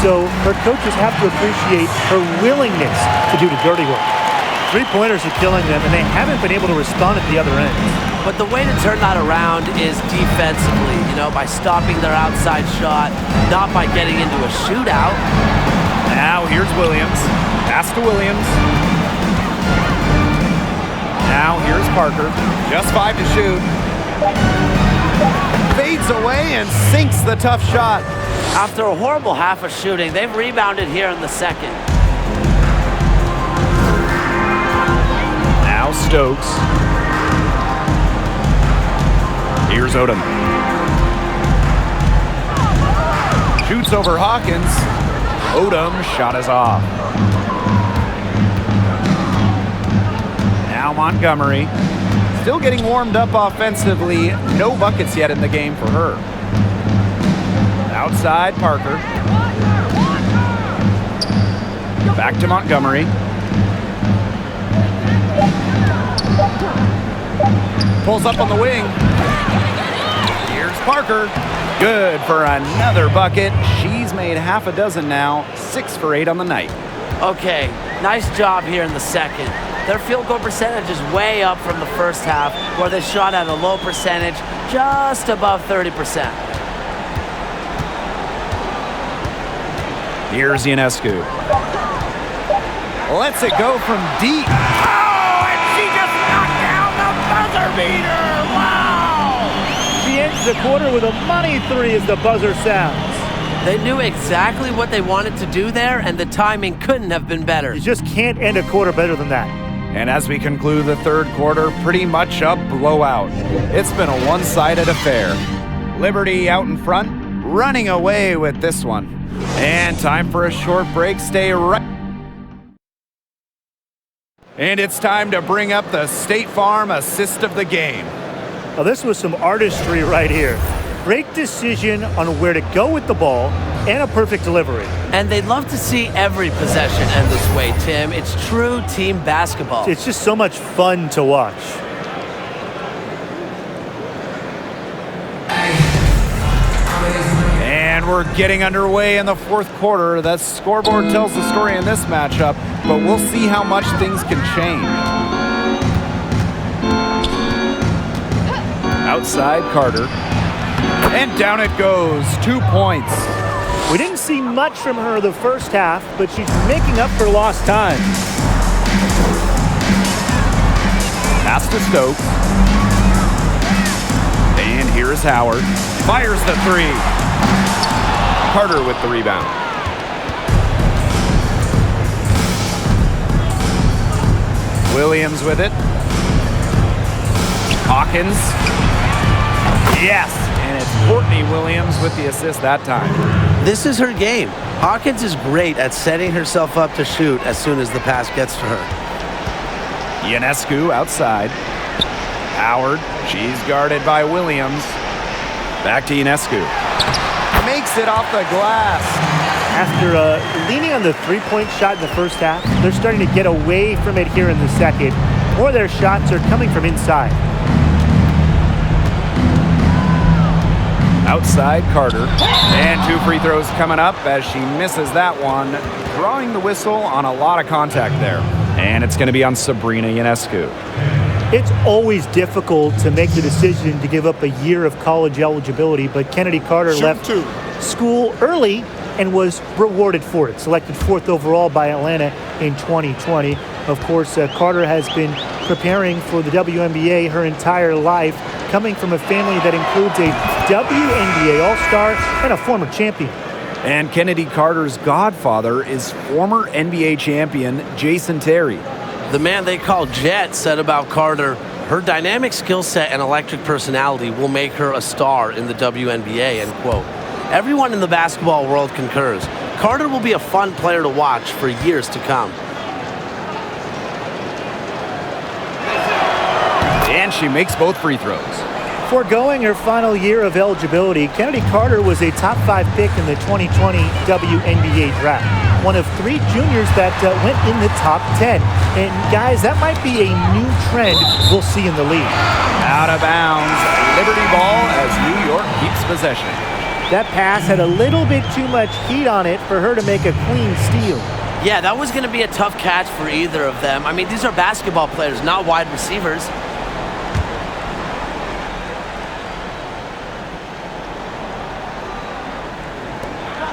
S2: so her coaches have to appreciate her willingness to do the dirty work. Three-pointers are killing them, and they haven't been able to respond at the other end.
S3: But the way to turn that around is defensively, by stopping their outside shot, not by getting into a shootout.
S1: Now here's Williams. Pass to Williams. Now here's Parker. Just 5 to shoot. Fades away and sinks the tough shot.
S3: After a horrible half of shooting, they've rebounded here in the second.
S1: Now Stokes. Here's Odom. Shoots over Hawkins. Odom shot is off. Now Montgomery. Still getting warmed up offensively. No buckets yet in the game for her. Outside Parker. Back to Montgomery. Pulls up on the wing. Here's Parker. Good for another bucket. She's made half a dozen now. 6 for 8 on the night.
S3: Okay, nice job here in the second. Their field goal percentage is way up from the first half, where they shot at a low percentage, just above 30%.
S1: Here's Ionescu. Lets it go from deep. Oh, and she just knocked down the buzzer beater. Wow!
S2: She ends the quarter with a money three as the buzzer sounds.
S3: They knew exactly what they wanted to do there, and the timing couldn't have been better.
S2: You just can't end a quarter better than that.
S1: And as we conclude the third quarter, pretty much a blowout. It's been a one-sided affair. Liberty out in front, running away with this one. And time for a short break. Stay right. And it's time to bring up the State Farm assist of the game.
S2: Now, this was some artistry right here. Great decision on where to go with the ball and a perfect delivery.
S3: And they'd love to see every possession end this way, Tim. It's true team basketball.
S2: It's just so much fun to watch.
S1: And we're getting underway in the fourth quarter. That scoreboard tells the story in this matchup, but we'll see how much things can change. Outside Carter. And down it goes. 2 points.
S2: We didn't see much from her the first half, but she's making up for lost time.
S1: Pass to Stokes. And here's Howard. Fires the three. Carter with the rebound. Williams with it. Hawkins. Yes, and it's Courtney Williams with the assist that time.
S3: This is her game. Hawkins is great at setting herself up to shoot as soon as the pass gets to her.
S1: Ionescu outside. Howard, she's guarded by Williams. Back to Ionescu. Makes it off the glass.
S2: After leaning on the three-point shot in the first half, they're starting to get away from it here in the second. More of their shots are coming from inside.
S1: Outside Carter. And 2 free throws coming up as she misses that one. Drawing the whistle on a lot of contact there. And it's going to be on Sabrina Ionescu.
S2: It's always difficult to make the decision to give up a year of college eligibility, but Kennedy Carter left school early and was rewarded for it. Selected 4th overall by Atlanta in 2020. Of course, Carter has been preparing for the WNBA her entire life, coming from a family that includes a WNBA All-Star and a former champion.
S1: And Kennedy Carter's godfather is former NBA champion Jason Terry.
S3: The man they call Jet said about Carter, her dynamic skill set and electric personality will make her a star in the WNBA, end quote. Everyone in the basketball world concurs. Carter will be a fun player to watch for years to come.
S1: And she makes both free throws.
S2: Foregoing her final year of eligibility, Kennedy Carter was a top 5 pick in the 2020 WNBA draft. One of 3 juniors that went in the top 10. And guys, that might be a new trend we'll see in the league.
S1: Out of bounds, Liberty ball as New York keeps possession.
S2: That pass had a little bit too much heat on it for her to make a clean steal.
S3: Yeah, that was going to be a tough catch for either of them. I mean, these are basketball players, not wide receivers.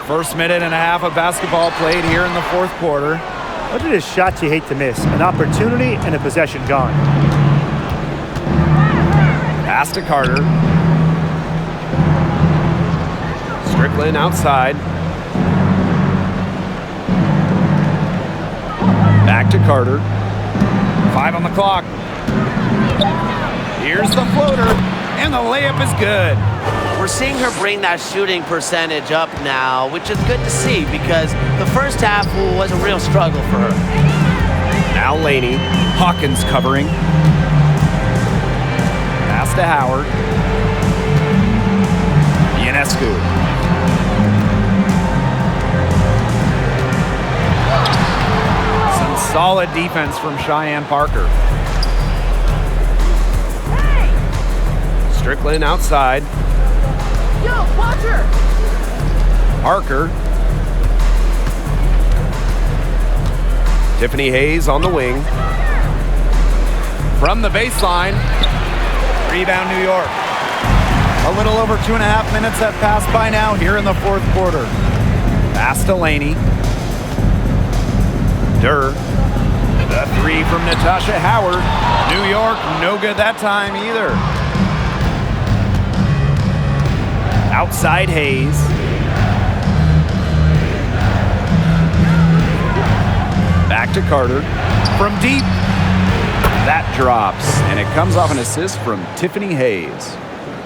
S1: First minute and a half of basketball played here in the fourth quarter.
S2: Those are just shots you hate to miss. An opportunity and a possession gone.
S1: Pass to Carter. Strickland outside. Back to Carter. 5 on the clock. Here's the floater, and the layup is good.
S3: We're seeing her bring that shooting percentage up now, which is good to see because the first half was a real struggle for her.
S1: Now Laney. Hawkins covering. Pass to Howard. Ionescu. Some solid defense from Cheyenne Parker. Strickland outside.
S4: Yo, watch her!
S1: Parker. Tiffany Hayes on the wing. From the baseline. Rebound New York. A little over 2.5 minutes have passed by now here in the fourth quarter. Pass to Laney. Durr. The 3 from Natasha Howard. New York, no good that time either. Outside Hayes. Back to Carter. From deep. That drops, and it comes off an assist from Tiffany Hayes.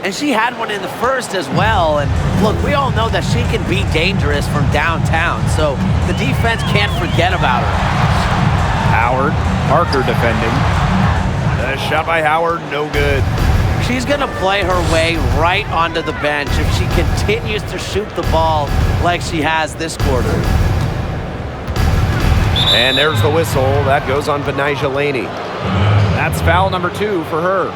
S3: And she had one in the first as well. And look, we all know that she can be dangerous from downtown, so the defense can't forget about her.
S1: Howard, Parker defending. The shot by Howard, no good.
S3: She's going to play her way right onto the bench if she continues to shoot the ball like she has this quarter.
S1: And there's the whistle. That goes on Benijah Laney. That's foul number 2 for her.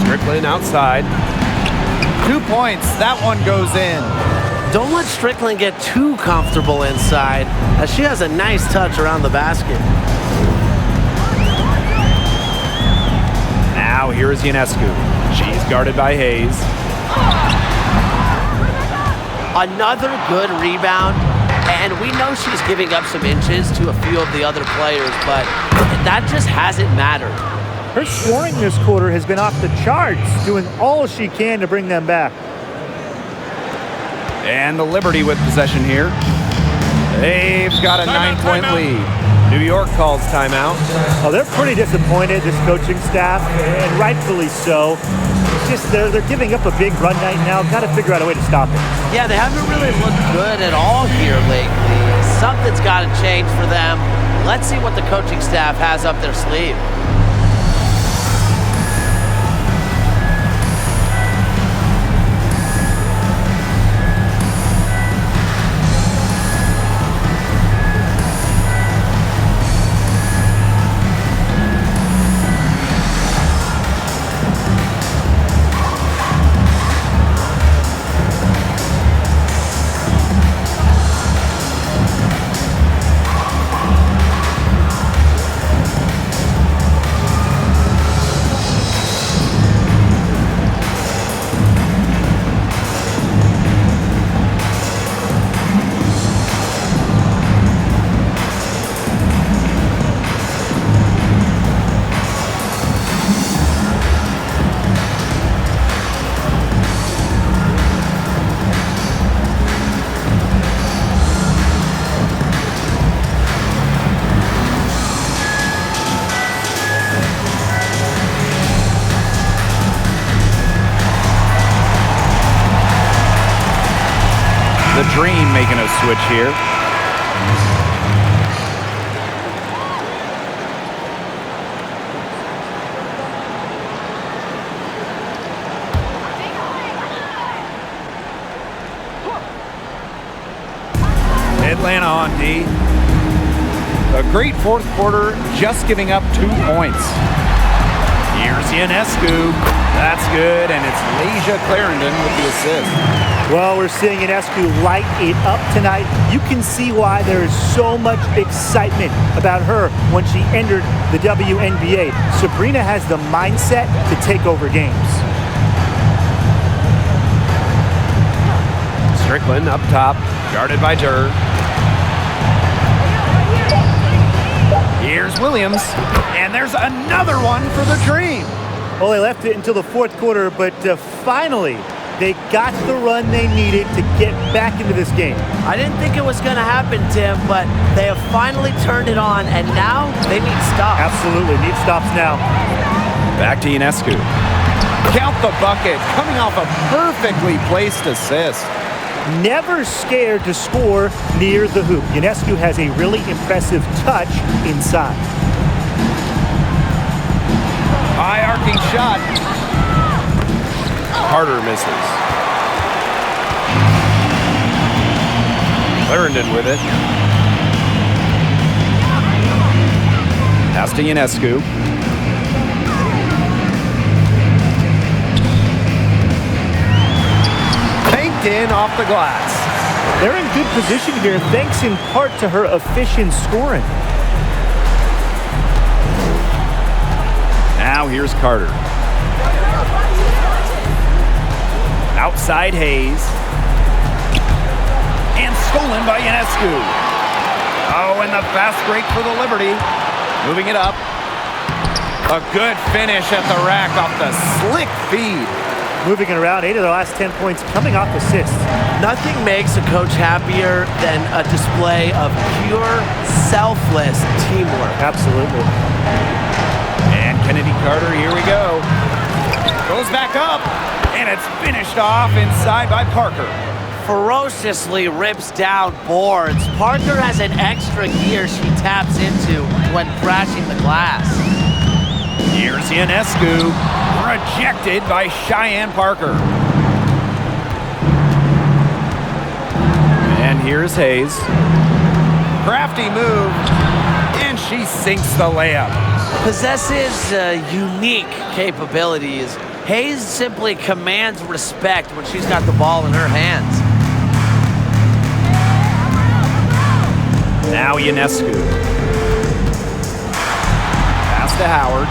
S1: Strickland outside. 2 points. That one goes in.
S3: Don't let Strickland get too comfortable inside, as she has a nice touch around the basket.
S1: Now here is Ionescu. She's guarded by Hayes.
S3: Another good rebound, and we know she's giving up some inches to a few of the other players, but that just hasn't mattered.
S2: Her scoring this quarter has been off the charts, doing all she can to bring them back.
S1: And the Liberty with possession here. They've got a 9-point lead. New York calls timeout.
S2: Oh, they're pretty disappointed, this coaching staff, and rightfully so. It's just they're giving up a big run night now. Got to figure out a way to stop it.
S3: Yeah, they haven't really looked good at all here lately. Something's got to change for them. Let's see what the coaching staff has up their sleeve.
S1: The Dream making a switch here. Atlanta on D. A great fourth quarter, just giving up 2 points. Here's Ionescu. That's good, and it's Leisha Clarendon with the assist.
S2: Well, we're seeing Ionescu light it up tonight. You can see why there is so much excitement about her when she entered the WNBA. Sabrina has the mindset to take over games.
S1: Strickland up top, guarded by Durr. Here's Williams, and there's another one for the Dream.
S2: Well, they left it until the fourth quarter, but finally, they got the run they needed to get back into this game.
S3: I didn't think it was going to happen, Tim, but they have finally turned it on, and now they need stops.
S2: Absolutely, need stops now.
S1: Back to Ionescu. Count the bucket, coming off a perfectly placed assist.
S2: Never scared to score near the hoop. Ionescu has a really impressive touch inside.
S1: High arcing shot. Carter misses. Clarendon with it. Pass to Ionescu. Banked in off the glass.
S2: They're in good position here, thanks in part to her efficient scoring.
S1: Now here's Carter. Outside Hayes. And stolen by Ionescu. Oh, and the fast break for the Liberty. Moving it up. A good finish at the rack off the slick feed.
S2: Moving it around, 8 of their last 10 points coming off assists.
S3: Nothing makes a coach happier than a display of pure, selfless teamwork.
S2: Absolutely.
S1: And Kennedy Carter, here we go. Goes back up, and it's finished off inside by Parker.
S3: Ferociously rips down boards. Parker has an extra gear she taps into when crashing the glass.
S1: Here's Ionescu, rejected by Cheyenne Parker. And here's Hayes. Crafty move, and she sinks the layup.
S3: Possesses unique capabilities. Hayes simply commands respect when she's got the ball in her hands.
S1: Now Ionescu. Pass to Howard.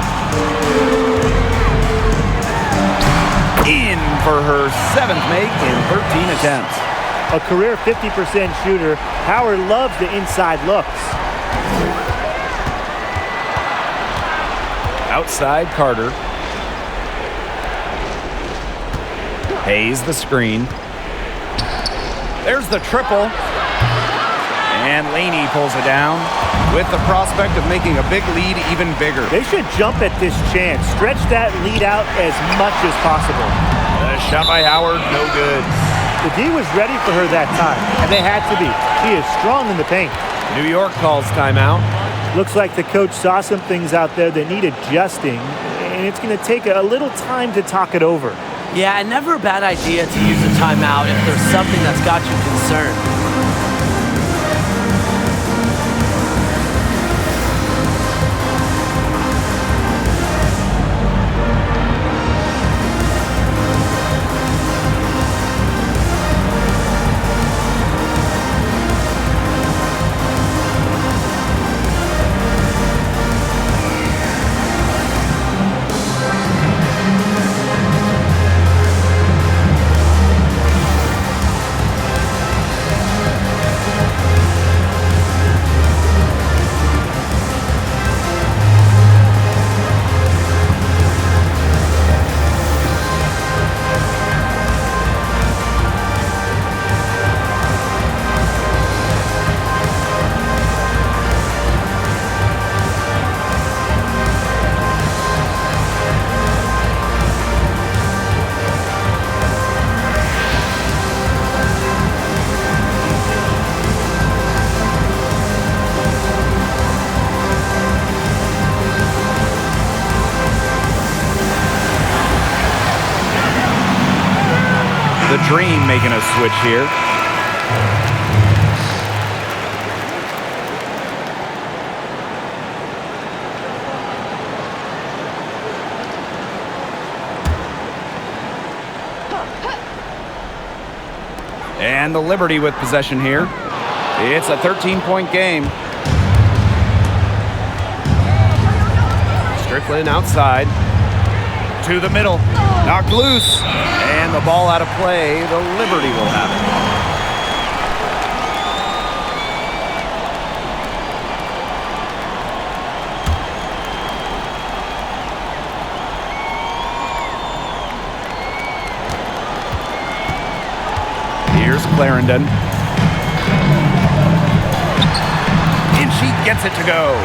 S1: In for her 7th make in 13 attempts.
S2: A career 50% shooter, Howard loves the inside looks.
S1: Outside Carter. Hayes the screen. There's the triple. And Laney pulls it down with the prospect of making a big lead even bigger.
S2: They should jump at this chance. Stretch that lead out as much as possible.
S1: The shot by Howard, no good.
S2: The D was ready for her that time, and they had to be. She is strong in the paint.
S1: New York calls timeout.
S2: Looks like the coach saw some things out there that need adjusting, and it's going to take a little time to talk it over.
S3: Yeah, and never a bad idea to use a timeout if there's something that's got you concerned.
S1: Dream making a switch here. And the Liberty with possession here. It's a 13-point game. Strickland outside. To the middle. Knocked loose. And the ball out of play. The Liberty will have it. Here's Clarendon. And she gets it to go.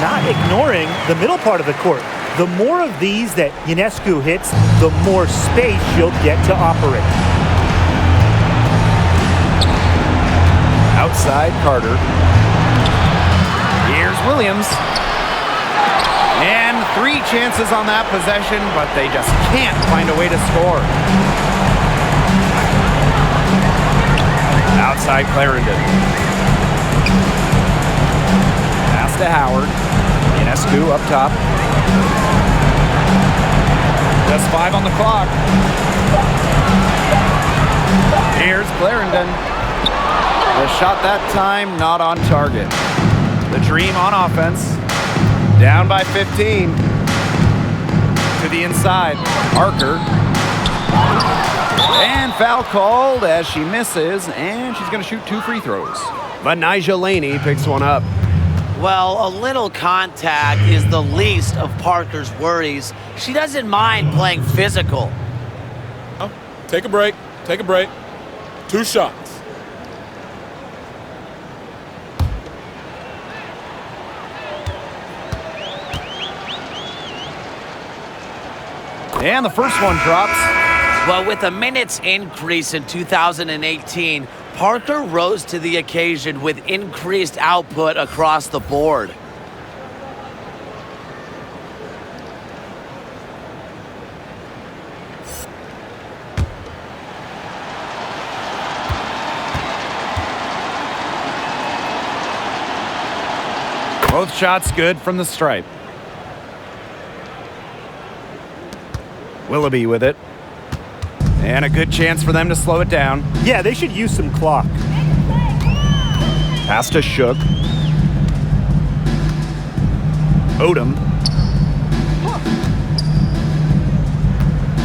S2: Not ignoring the middle part of the court. The more of these that Ionescu hits, the more space she'll get to operate.
S1: Outside Carter. Here's Williams. And 3 chances on that possession, but they just can't find a way to score. Outside Clarendon. Pass to Howard. Ionescu up top. Just 5 on the clock. Here's Clarendon. The shot that time not on target. The Dream on offense. Down by 15. To the inside. Parker. And foul called as she misses, and she's going to shoot 2 free throws. But Nyjah Laney picks one up.
S3: Well, a little contact is the least of Parker's worries. She doesn't mind playing physical.
S5: Take a break. Take a break. 2 shots.
S1: And the first one drops.
S3: Well, with a minutes increase in 2018, Parker rose to the occasion with increased output across the board.
S1: Both shots good from the stripe. Willoughby with it. And a good chance for them to slow it down.
S2: Yeah, they should use some clock.
S1: Pass to Shook. Odom.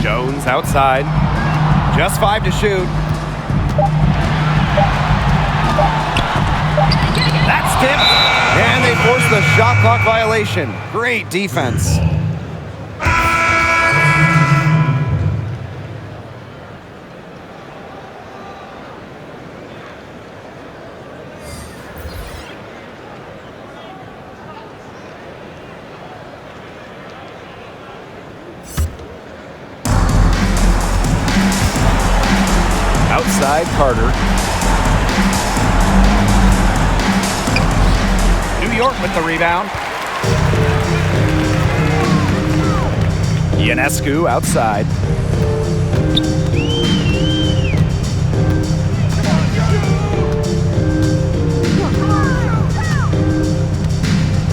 S1: Jones outside. Just 5 to shoot. That's tipped. And they force the shot clock violation. Great defense. Outside Carter. New York with the rebound. Ionescu outside.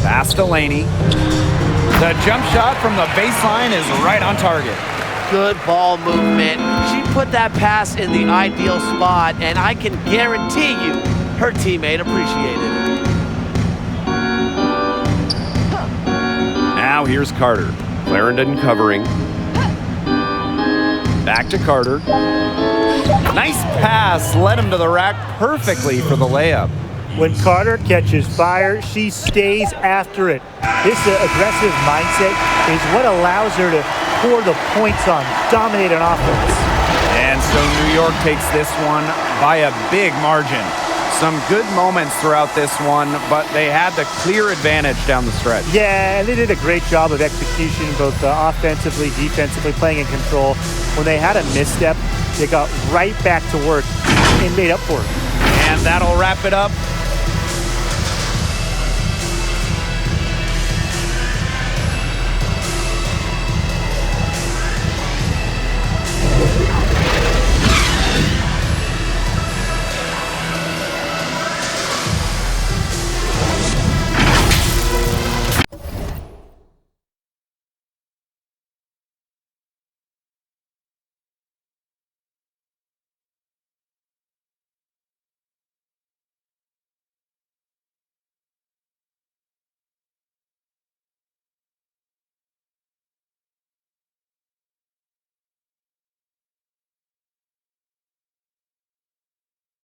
S1: Pass to Laney. The jump shot from the baseline is right on target.
S3: Good ball movement. She put that pass in the ideal spot, and I can guarantee you her teammate appreciated it.
S1: Now here's Carter. Clarendon covering. Back to Carter. Nice pass. Led him to the rack perfectly for the layup.
S2: When Carter catches fire, she stays after it. This aggressive mindset is what allows her to pour the points on, dominate an offense.
S1: And so New York takes this one by a big margin. Some good moments throughout this one, but they had the clear advantage down the stretch.
S2: Yeah, and they did a great job of execution, both offensively, defensively, playing in control. When they had a misstep, they got right back to work and made up for it.
S1: And that'll wrap it up